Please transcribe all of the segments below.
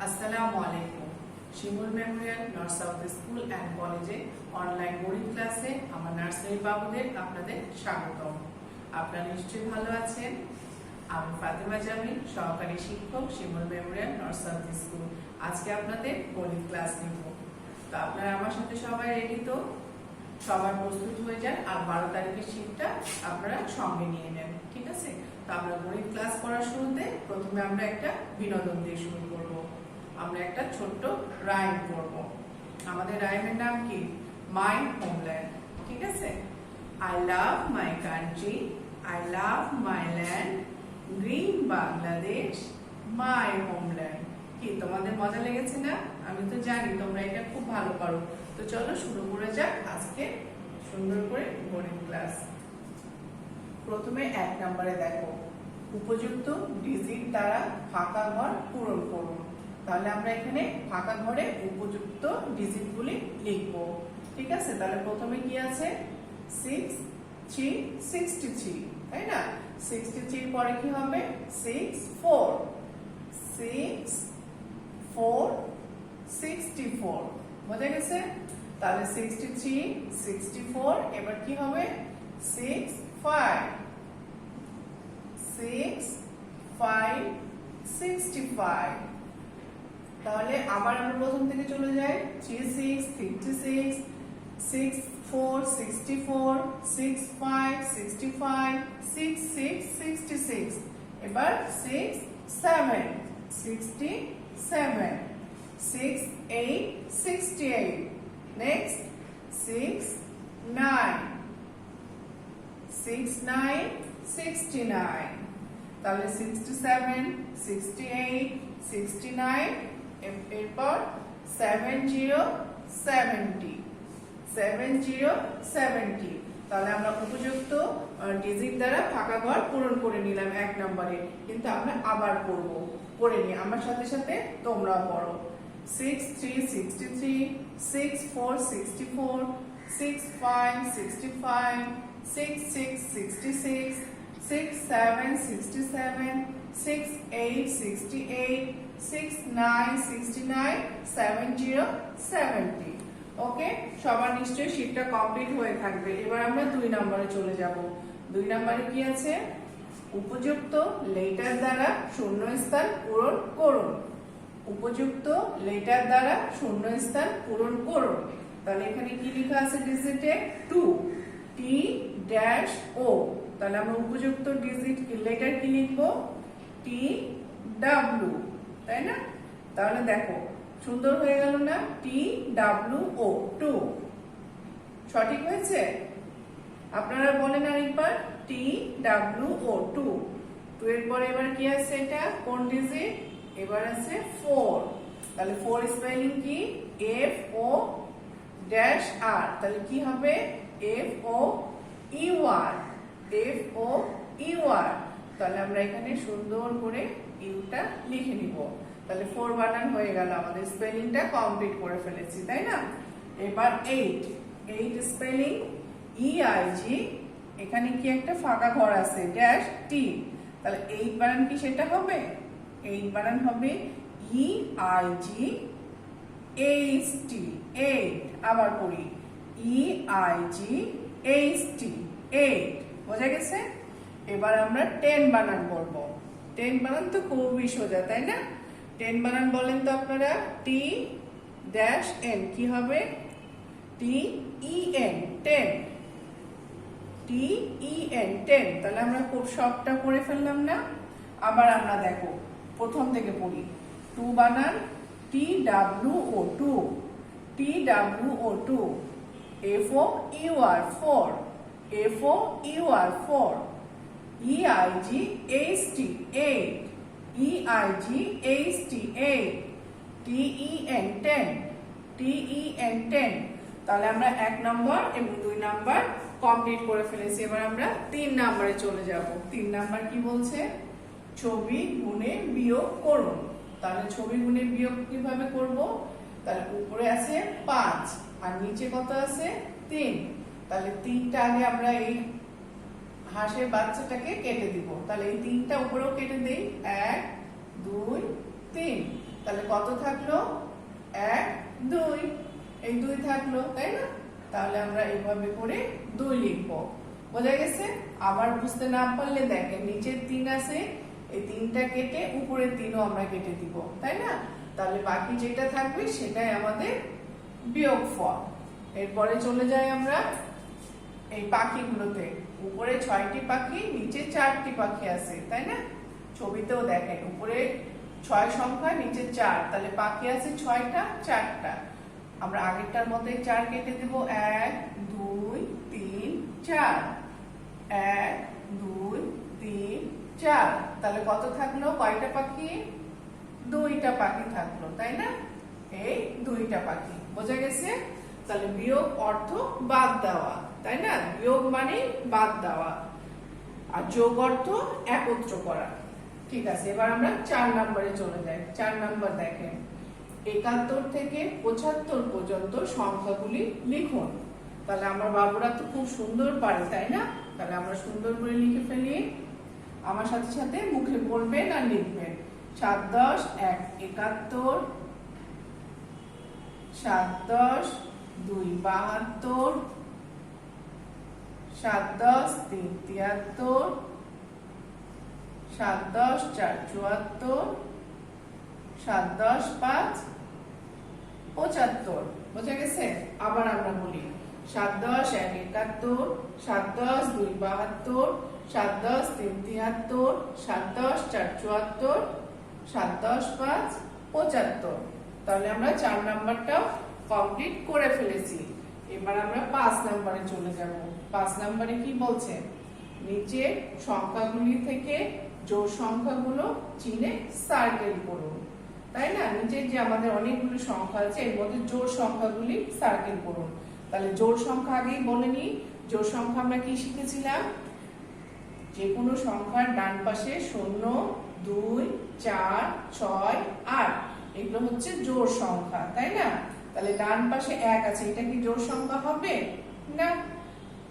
আসসালামু আলাইকুম। Shimul memorial north south school and কলেজে অনলাইন বোর্ডিং ক্লাসে আমার নার্সারি বাবুদের আপনাদের স্বাগতম। আপনারা নিশ্চয়ই ভালো আছেন। আমি ফাতেমা জামিল, সহকারী শিক্ষক, শিমুল মেমোরিয়াল নর্থ সাউথ স্কুল। আজকে আপনাদের বোর্ডিং ক্লাস নিব। তো আপনারা আমার সাথে সবাই রেডি তো? সবার প্রস্তুত হয়ে যান আর 12 তারিখের শীটটা আপনারা সঙ্গে নিয়ে নেন, ঠিক আছে? তো আমরা বোর্ডিং ক্লাস করার শুরুতে প্রথমে আমরা একটা বিনোদন দিয়ে শুরু করব। আমরা একটা ছোট্ট রাইম করব। আমাদের রাইমের নাম কি? মাই হোমল্যান্ড, ঠিক আছে? I love my country, I love my land, green Bangladesh, my homeland. কি তোমাদের মজা লেগেছে না? আমি তো জানি তোমরা এটা খুব ভালো পারো। তো চলো শুরু করে যাক আজকে সুন্দর করে বোর্ডিং ক্লাস। প্রথমে 1 নম্বরে দেখো, উপযুক্ত ডিজিট দ্বারা ফাঁকা ঘর পূরণ করুন। তাহলে আমরা এখানে ফাঁকা ঘরে উপযুক্ত ডিজিটগুলি লিখব, ঠিক আছে? তাহলে প্রথমে কি আছে? 6 3 63, তাই না? 63 পরে কি হবে? 6 4 6 4 64, বোঝা গেছে? তাহলে 63 64, এবার কি হবে? 6 5 6 5 65। তাহলে আবার আমরা প্রথম থেকে চলে যাই। 3 6 56 6 4 64 6 5 65 6 6 66, এবার 6 7 67 6 8 68, নেক্সট 6 9 6 9 69। তাহলে 67 68 69, এরপর 70 70 70 70। তাহলে আমরা উপযুক্ত ডিজিট দ্বারা ফাঁকা ঘর পূরণ করে নিলাম 1 নম্বরে। কিন্তু আমরা আবার পড়ে নিই, আমার সাথে সাথে তোমরাও পড়ো। 6 3 63 6 4 64 6 5 65 6 6 66 6 7 67 6 8 68 6 9 69 70 70। ওকে, সবার নিশ্চয়ই শীটটা কমপ্লিট হয়ে থাকবে। এবার আমরা 2 নম্বরে চলে যাব। 2 নম্বরে কি আছে? উপযুক্ত লেটার দ্বারা শূন্যস্থান পূরণ করুন। উপযুক্ত লেটার দ্বারা শূন্যস্থান পূরণ করুন। তাহলে এখানে কি লেখা আছে ডিজিটে? 2 T ড্যাশ O। তাহলে আমরা উপযুক্ত ডিজিট লেটার কি লিখবো? T W, তাই না? তাহলে দেখো সুন্দর হয়ে গেল না? T W O 2, সঠিক হয়েছে? আপনারা বলেন আরেকবার, T W O 2। 2 এর পরে এবার কি আছে? এটা কোন ডিজিট? এবার আছে 4। তাহলে 4 স্পেলিং কি? F O dash R। তাহলে কি হবে? F O E R, F O E R। তাহলে আমরা এখানে সুন্দর করে ইউটা লিখে নিব। তাহলে 4 বানান হয়ে গেল, আমাদের স্পেলিংটা কমপ্লিট করে ফেলেছি, তাই না? এবার 8 স্পেলিং E I G, এখানে কি একটা ফাঁকা ঘর আছে ড্যাশ T। তাহলে 8 বানান কি সেটা হবে? 8 বানান হবে E I G H T 8। আবার পড়ি E I G H T 8, বোঝা গেছে? এবার আমরা 10 বানান বলবো। 10 বানান তো খুবই সোজা, তাই না? 10 বানান বলেন তো আপনারা। T ড্যাশ N, কি হবে? T E N 10, T E N 10। তাহলে আমরা খুব সবটা করে ফেললাম না? আবার আমরা দেখো প্রথম থেকে পড়ি। 2 বানান T W O 2, T W O 2, F O U R 4, F O U R 4, E I G H T 8, E I G H T 8, T E N 10, T E N 10। তাহলে আমরা 1 নম্বর এবং 2 নম্বর কমপ্লিট করে ফেলেছি। এবার আমরা 3 নম্বরে চলে যাব। 3 নম্বর কি বলছে? ছবি গুণে বিয়োগ করুন। তাহলে ছবি গুণে বিয়োগ কিভাবে করব? তাহলে উপরে আছে 5 আর নিচে কত আছে? 3। তাহলে 3টা আগে আমরা এই হাঁসের বাচ্চাটাকে কেটে দিব। তাহলে এই 3টা উপরেও কেটে দেই, 1 2 3। তাহলে কত থাকলো? 1 2, এই 2 থাকলো, তাই না? তাহলে আমরা এইভাবে করে 2 লিখবো। বোঝা গেছে? আবার বুঝতে না পারলে দেখেন নিচের 3 আছে, এই 3টা কেটে উপরের 3ও আমরা কেটে দিব, তাই না? তাহলে বাকি যেটা থাকবে সেটাই আমাদের বিয়োগফল। এরপরে চলে যাই আমরা এই পাখিগুলোতে। উপরে 6টি পাখি, নিচে 4টি পাখি আছে, তাই না? ছবিতেও দেখেন উপরে 6 সংখ্যা, নিচে 4, তাহলে পাখি আছে 6টা, 4টা। আমরা আগেরটার মতো 4 কেটে দেব। 1 2 3 4, 1 2 3 4। তাহলে কত থাকলো? কয়টা পাখি? 2টা পাখি থাকলো, তাই না? এই 2টা পাখি। বোঝা গেছে? তাহলে বিয়োগ অর্থ বাদ দেওয়া, তাই না? বিয়োগ মানে বাদ দেওয়া, আর যোগ অর্থ একত্র করা। ঠিক আছে, এবার আমরা 4 নম্বরে চলে যাই। 4 নম্বর দেখেন, 71 থেকে 75 পর্যন্ত সংখ্যাগুলি লিখুন। তাহলে আমার বাবুরা তো খুব সুন্দর পারে, তাই না? তাহলে আমরা সুন্দর করে লিখে ফেলি। আমার সাথে সাথে মুখে বলবেন আর লিখবেন। 7 10 1 71, 7 10 2 72, 7 10 3 73, 7 10 4 74, 7 10 5 75। বোঝা গেছে? আবার আমরা বলি 7 10 1 71, 7 10 2 72, 7 10 3 73, 7 10 4 74, 7 10 5 75। তাহলে আমরা 4 নাম্বারটাও কমপ্লিট করে ফেলেছি। এবার আমরা 5 নম্বরে চলে যাব। 5 নম্বরে কি বলছে? নিচে সংখ্যাগুলি থেকে জোড় সংখ্যাগুলো চিনে সার্কেল করুন, তাই না? নিচে যে আমাদের অনেকগুলো সংখ্যা আছে, এর মধ্যে জোড় সংখ্যাগুলি সার্কেল করুন। তাহলে জোড় সংখ্যা আগেই বলে নিই। জোড় সংখ্যা আমরা কি শিখেছিলাম? যে কোনো সংখ্যার ডান পাশে 0 2 4 6 8, এগুলো হচ্ছে জোড় সংখ্যা, তাই না? তাহলে ডান পাশে 1 আছে, এটা কি জোড় সংখ্যা হবে? না।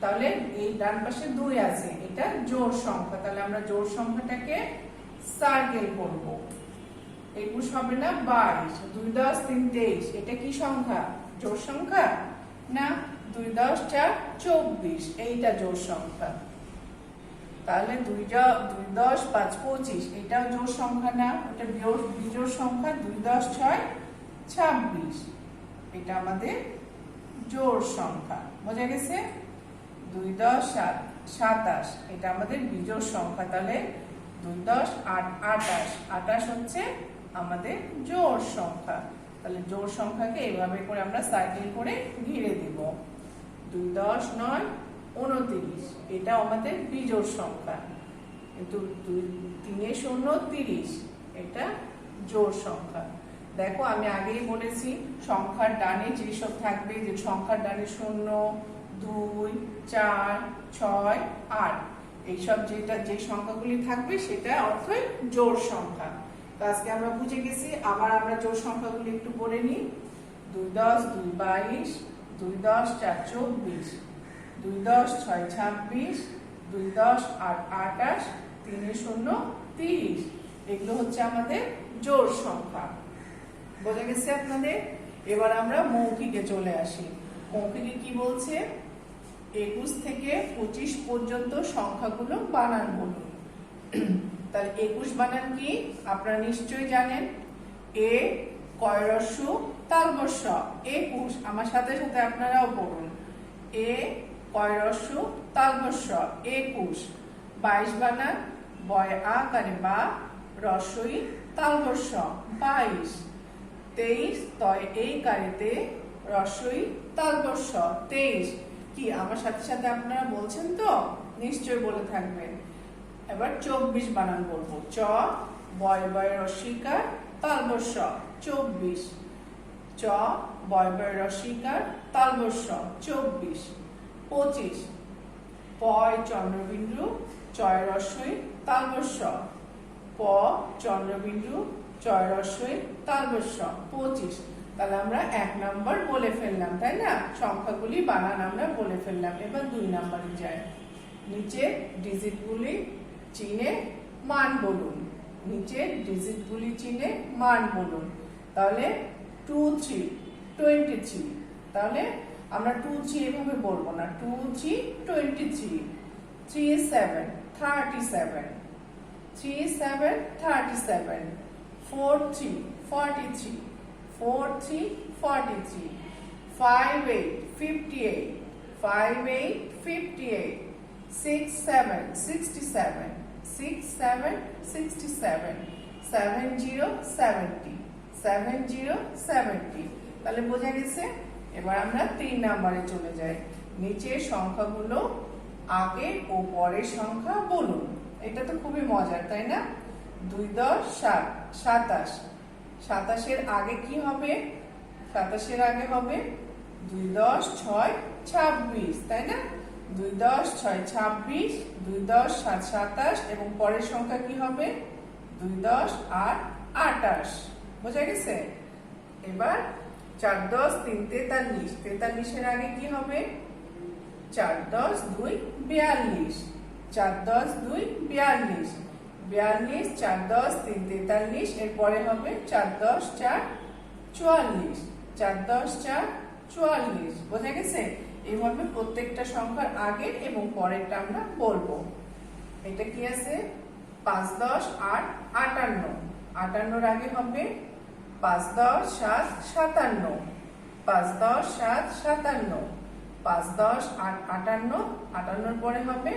তাহলে এই ডান পাশে 2 আছে, এটা জোড় সংখ্যা। তাহলে আমরা জোড় সংখ্যাটাকে সার্কেল করব। 21 হবে না, 22। 2 10 3 23, এটা কি সংখ্যা? জোড় সংখ্যা না। 2 10 4 24, এইটা জোড় সংখ্যা। তাহলে 2 10 5 25, এটাও জোড় সংখ্যা না, এটা বিজোড় সংখ্যা। 2 10 6 26, এটা আমাদের জোড় সংখ্যা। বোঝা গেছে? 2 10 7 27, এটা আমাদের বিজোড় সংখ্যা। তাহলে 2 10 8 28, 28 হচ্ছে আমাদের জোড় সংখ্যা। তাহলে জোড় সংখ্যাকে এইভাবে করে আমরা সার্কেল করে ঘিরে দিব। 2 10 9 29, এটা আমাদের বিজোড় সংখ্যা। কিন্তু 3 0 30, এটা জোড় সংখ্যা। দেখো আমি আগেই বলেছি সংখ্যার ডানে যেসব থাকবে, যে সংখ্যার ডানে 0 2 4 6 8, এইসব যে সংখ্যাগুলি থাকবে সেটা অর্থই জোড় সংখ্যা। তো আজকে আমরা বুঝে গেছি। আবার আমরা জোড় সংখ্যাগুলি একটু পড়ে নিই। 2 10 2 22, 2 10 4 24, 2 10 6 26, 2 10 8 28, 3 0 30, এগুলো হচ্ছে আমাদের জোড় সংখ্যা। বোঝা গেছে আপনাদের? এবার আমরা মৌখিকে চলে আসি। মৌখিকে কি বলছে? 21 থেকে 25 পর্যন্ত সংখ্যাগুলো বানান বলুন। তাহলে 21 বানান কি আপনারা নিশ্চয়ই জানেন। এ কয় রস্যু তালবস্য 21। আমার সাথে সাথে আপনারাও পড়ুন। এ কয় রস্যু তালবস্য 21। 22 বানান বয় আকারে বা রস্যই তালবস্য 22। 23 তয় এই কারেতে রস্যই তালবস্য 23। কি আমার সাথে সাথে আপনারা বলছেন তো? নিশ্চয় বলে থাকবেন। এবার 24 বানান বলবো। চ বয় বয় রস্যিকার তালবস্য 24। চ বয় বয় রস্যিকার তালবস্য 24। 25 পয় চন্দ্রবিন্দু চয় রস্যই তালবস্য প চন্দ্রবিন্দু চয় রস্যই তালবস্য 25। তাহলে আমরা 1 নাম্বার বলে ফেললাম, তাই না? সংখ্যাগুলি বানান আমরা বলে ফেললাম। এবার 2 নাম্বারে যাই। নিচে ডিজিটগুলি চিনে মান বলুন। নিচে ডিজিটগুলি চিনে মান বলুন। তাহলে 2 3 23। তাহলে আমরা 2 3 এভাবে বলবো না, 2 3 23, 3 7 37, 3 7 37, 4 3 43, 4 3 43, 5 8 58, 5 8 58, 6 7 67, 6 7 67, 7 0 70, 7 0 70। তাহলে বোঝা গেছে। এবার আমরা 3 নম্বরে চলে যাই। নিচের সংখ্যাগুলো আগে ও পরের সংখ্যা বলুন। এটা তো খুবই মজার, তাই না? 2 10 7 27, 27 আগে কি হবে? 27 আগে হবে 2 10 6 26, তাই না? 2 10 6 26, 2 10 7 27 এবং পরের সংখ্যা কি হবে? 2 10 8 28। বোঝা গেছে? এবার 4 10 3 43, 43 আগে কি হবে? 4 10 2 42, 4 10 2 42, 42 4 10 3 43, এরপরে হবে 4 10 4 44, 4 10 4 44। বোঝা গেছে? এইভাবে প্রত্যেকটা সংখ্যার আগে এবং পরেরটা আমরা বলবো। এটা কি আছে? 5 10 8 58, 58 আগে হবে 5 10 7 57, 5 10 7 57, 5 10 8 58, 58 পরে হবে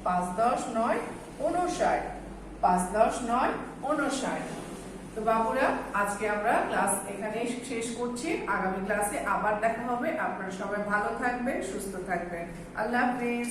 5 10 9 59, 5 10 9 59। তো বাবুরা, আজকে আমরা ক্লাস এখানেই শেষ করছি। আগামী ক্লাসে আবার দেখা হবে। আপনারা সবাই ভালো থাকবেন, সুস্থ থাকবেন। আল্লাহ হাফেজ।